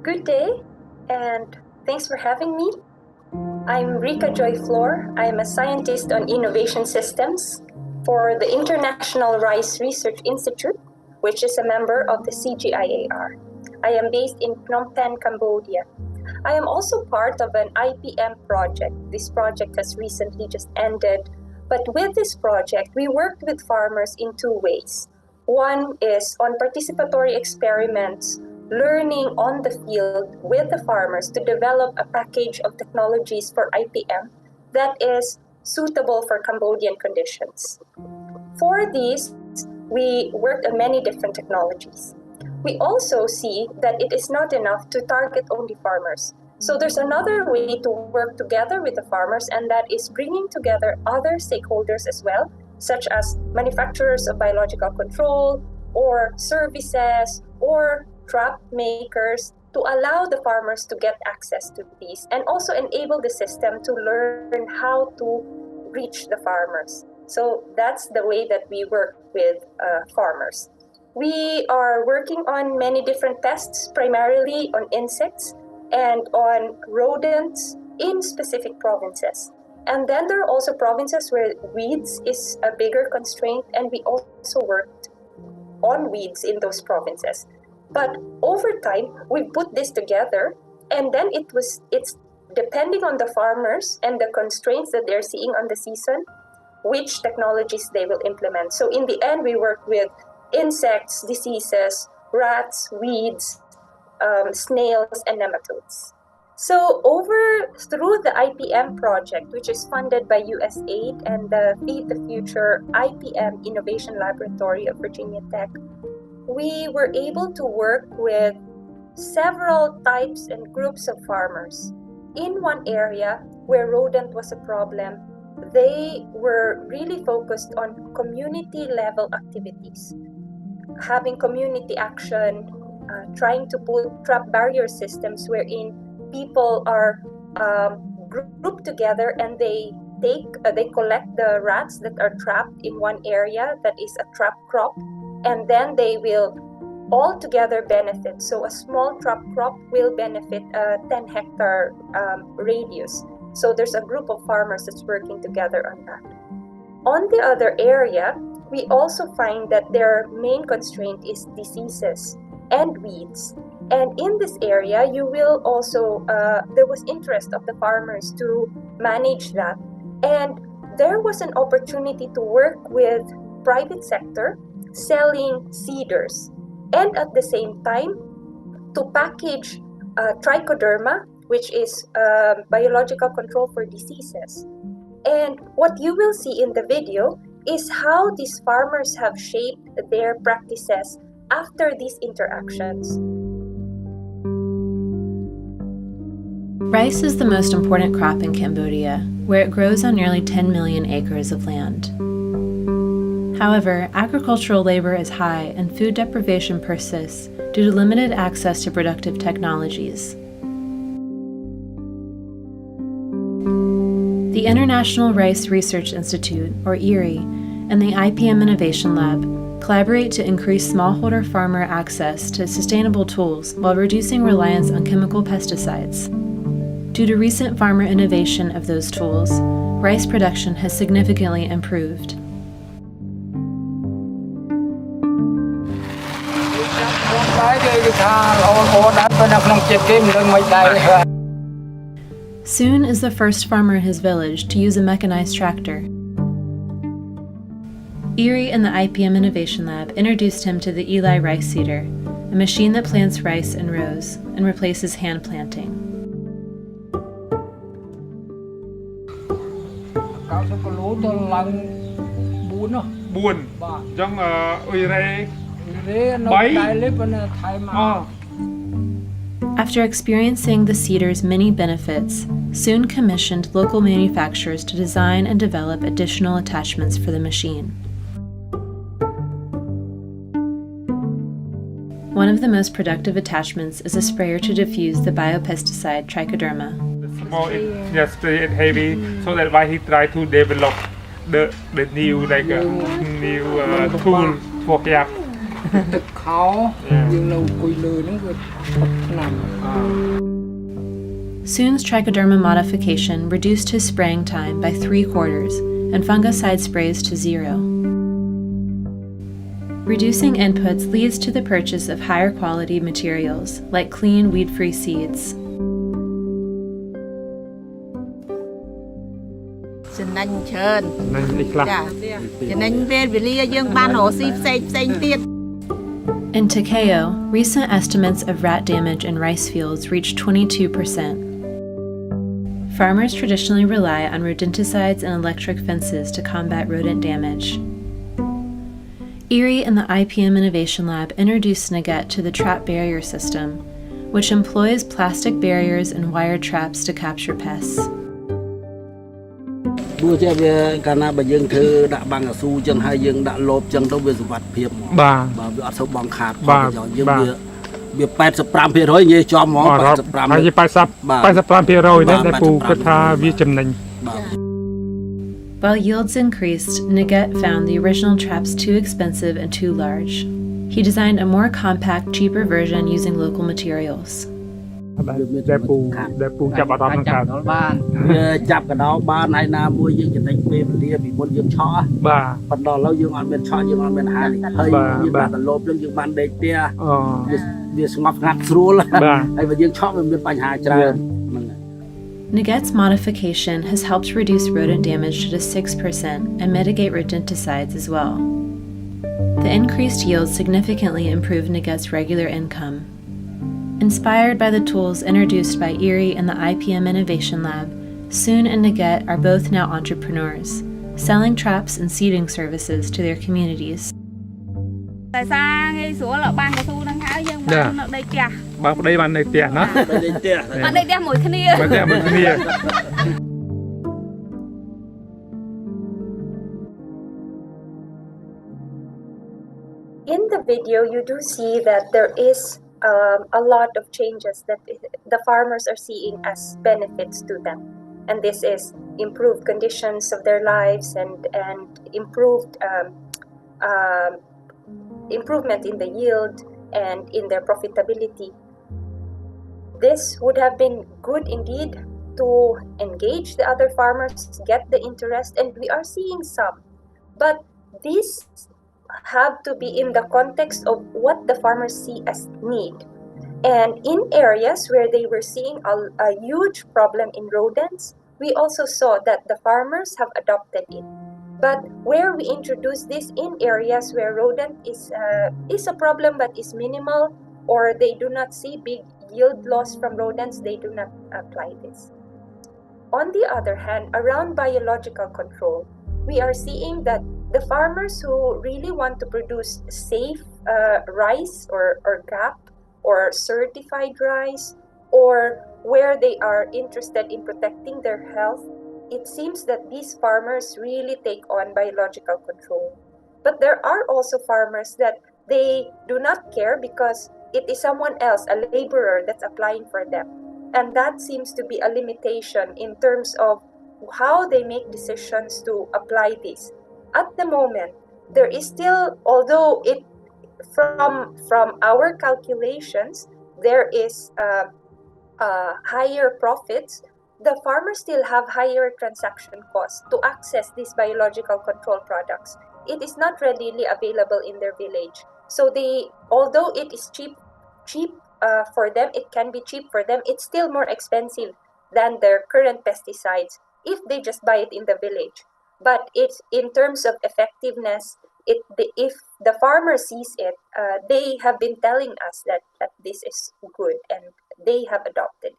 Good day, and thanks for having me. I'm Rika Joy Floor. I'm a scientist on innovation systems for the International Rice Research Institute, which is a member of the CGIAR. I am based in Phnom Penh, Cambodia. I am also part of an IPM project. This project has recently just ended, but with this project, we worked with farmers in two ways. One is on participatory experiments, learning on the field with the farmers to develop a package of technologies for IPM that is suitable for Cambodian conditions. For these, we worked on many different technologies. We also see that it is not enough to target only farmers. So there's another way to work together with the farmers, and that is bringing together other stakeholders as well, such as manufacturers of biological control, or services, or trap makers, to allow the farmers to get access to these and also enable the system to learn how to reach the farmers. So that's the way that we work with farmers. We are working on many different tests, primarily on insects and on rodents in specific provinces. And then there are also provinces where weeds is a bigger constraint, and we also worked on weeds in those provinces. But over time, we put this together, and then it's depending on the farmers and the constraints that they're seeing on the season, which technologies they will implement. So in the end, we work with insects, diseases, rats, weeds, snails, and nematodes. So through the IPM project, which is funded by USAID and the Feed the Future IPM Innovation Laboratory of Virginia Tech, we were able to work with several types and groups of farmers. In one area where rodent was a problem, they were really focused on community level activities, having community action, trying to put trap barrier systems wherein people are grouped together and they collect the rats that are trapped in one area that is a trap crop, and then they will all together benefit. So a small trap crop will benefit a 10-hectare radius. So there's a group of farmers that's working together on that. On the other area, we also find that their main constraint is diseases and weeds. And in this area, you will also, there was interest of the farmers to manage that. And there was an opportunity to work with private sector selling seeders, and at the same time to package trichoderma, which is biological control for diseases. And what you will see in the video is how these farmers have shaped their practices after these interactions. Rice is the most important crop in Cambodia, where it grows on nearly 10 million acres of land. However, agricultural labor is high and food deprivation persists due to limited access to productive technologies. The International Rice Research Institute, or IRRI, and the IPM Innovation Lab collaborate to increase smallholder farmer access to sustainable tools while reducing reliance on chemical pesticides. Due to recent farmer innovation of those tools, rice production has significantly improved. Soon is the first farmer in his village to use a mechanized tractor. IRRI and the IPM Innovation Lab introduced him to the Eli rice seeder, a machine that plants rice in rows and replaces hand planting. After experiencing the seeder's many benefits, soon commissioned local manufacturers to design and develop additional attachments for the machine. One of the most productive attachments is a sprayer to diffuse the biopesticide trichoderma. Small, yes, it's heavy, so that's why he tried to develop the new tool for ទឹកខោយើងនៅអង្គុយលើហ្នឹងវាផុតថ្នាំ Soon's trichoderma modification reduced his spraying time by 3/4 and fungicide sprays to 0. Reducing inputs leads to the purchase of higher quality materials, like clean, weed-free seeds. ចំណេញច្រើន นั่นอีกละ ចាចំណេញពេលវេលាយើងបានរកស៊ីផ្សេងទៀត In Takeo, recent estimates of rat damage in rice fields reached 22%. Farmers traditionally rely on rodenticides and electric fences to combat rodent damage. IRRI and the IPM Innovation Lab introduced Nugget to the trap barrier system, which employs plastic barriers and wire traps to capture pests. ព្រោះជាវាកាលណាបើយើងធ្វើដាក់បាំងកស៊ូចឹងហើយយើងដាក់លបចឹងទៅវាសុវត្ថិភាពហ្មង បាទ បាទវាអត់សូវបងខាត បាទ យើង បាទ វា85%និយាយចំហ្មង 85% ហើយ85% នេះដែលពូគិតថាវាចំណេញ បាទ While yields increased, Nugget found the original traps too expensive and too large. He designed a more compact, cheaper version using local materials. ដែលពូចាប់អារម្មណ៍ខាង បាន វាចាប់កដោបានហើយណាមួយយើងចំណេញពេលវេលាពីមុនយើងឆក់ បាទ ប៉ុន្តែឥឡូវយើងអត់មានឆក់យើងអត់មានហានិភ័យ បាទ យើង បាទ បានទៅលបយើងបានដេកផ្ទះ អូ វាស្ងប់ស្ងាត់ស្រួល បាទ ហើយបើយើងឆក់វាមានបញ្ហាច្រើនហ្នឹងហើយ Nugget's modification has helped reduce rodent damage to just 6% and mitigate rodenticides as well. The increased yields significantly improved Nugget's regular income. Inspired by the tools introduced by IRRI and the IPM Innovation Lab, Soon and Nugget are both now entrepreneurs, selling traps and seeding services to their communities. តែសារងាយស្រួលបានកស៊ូនឹងហើយយើងបាននៅដីផ្ទះ បើប្តីបាននៅផ្ទះណា ទៅលេងផ្ទះ បានដីផ្ទះមួយគ្នា មកតែមកគ្នា In the video, you do see that there is a lot of changes that the farmers are seeing as benefits to them. And this is improved conditions of their lives and improved improvement in the yield and in their profitability. This would have been good indeed to engage the other farmers, get the interest, and we are seeing some. But these have to be in the context of what the farmers see as need. And in areas where they were seeing a huge problem in rodents, we also saw that the farmers have adopted it. But where we introduce this in areas where rodent is a problem but is minimal, or they do not see big yield loss from rodents, they do not apply this. On the other hand, around biological control, we are seeing that the farmers who really want to produce safe rice or GAP or certified rice, or where they are interested in protecting their health, it seems that these farmers really take on biological control. But there are also farmers that they do not care because it is someone else, a laborer, that's applying for them. And that seems to be a limitation in terms of how they make decisions to apply this. At the moment, there is still, although it from our calculations, there is higher profits, the farmers still have higher transaction costs to access these biological control products. It is not readily available in their village. So although it is cheap for them, it can be cheap for them, it's still more expensive than their current pesticides if they just buy it in the village. But it's in terms of effectiveness, if the farmer sees it, they have been telling us that this is good and they have adopted it.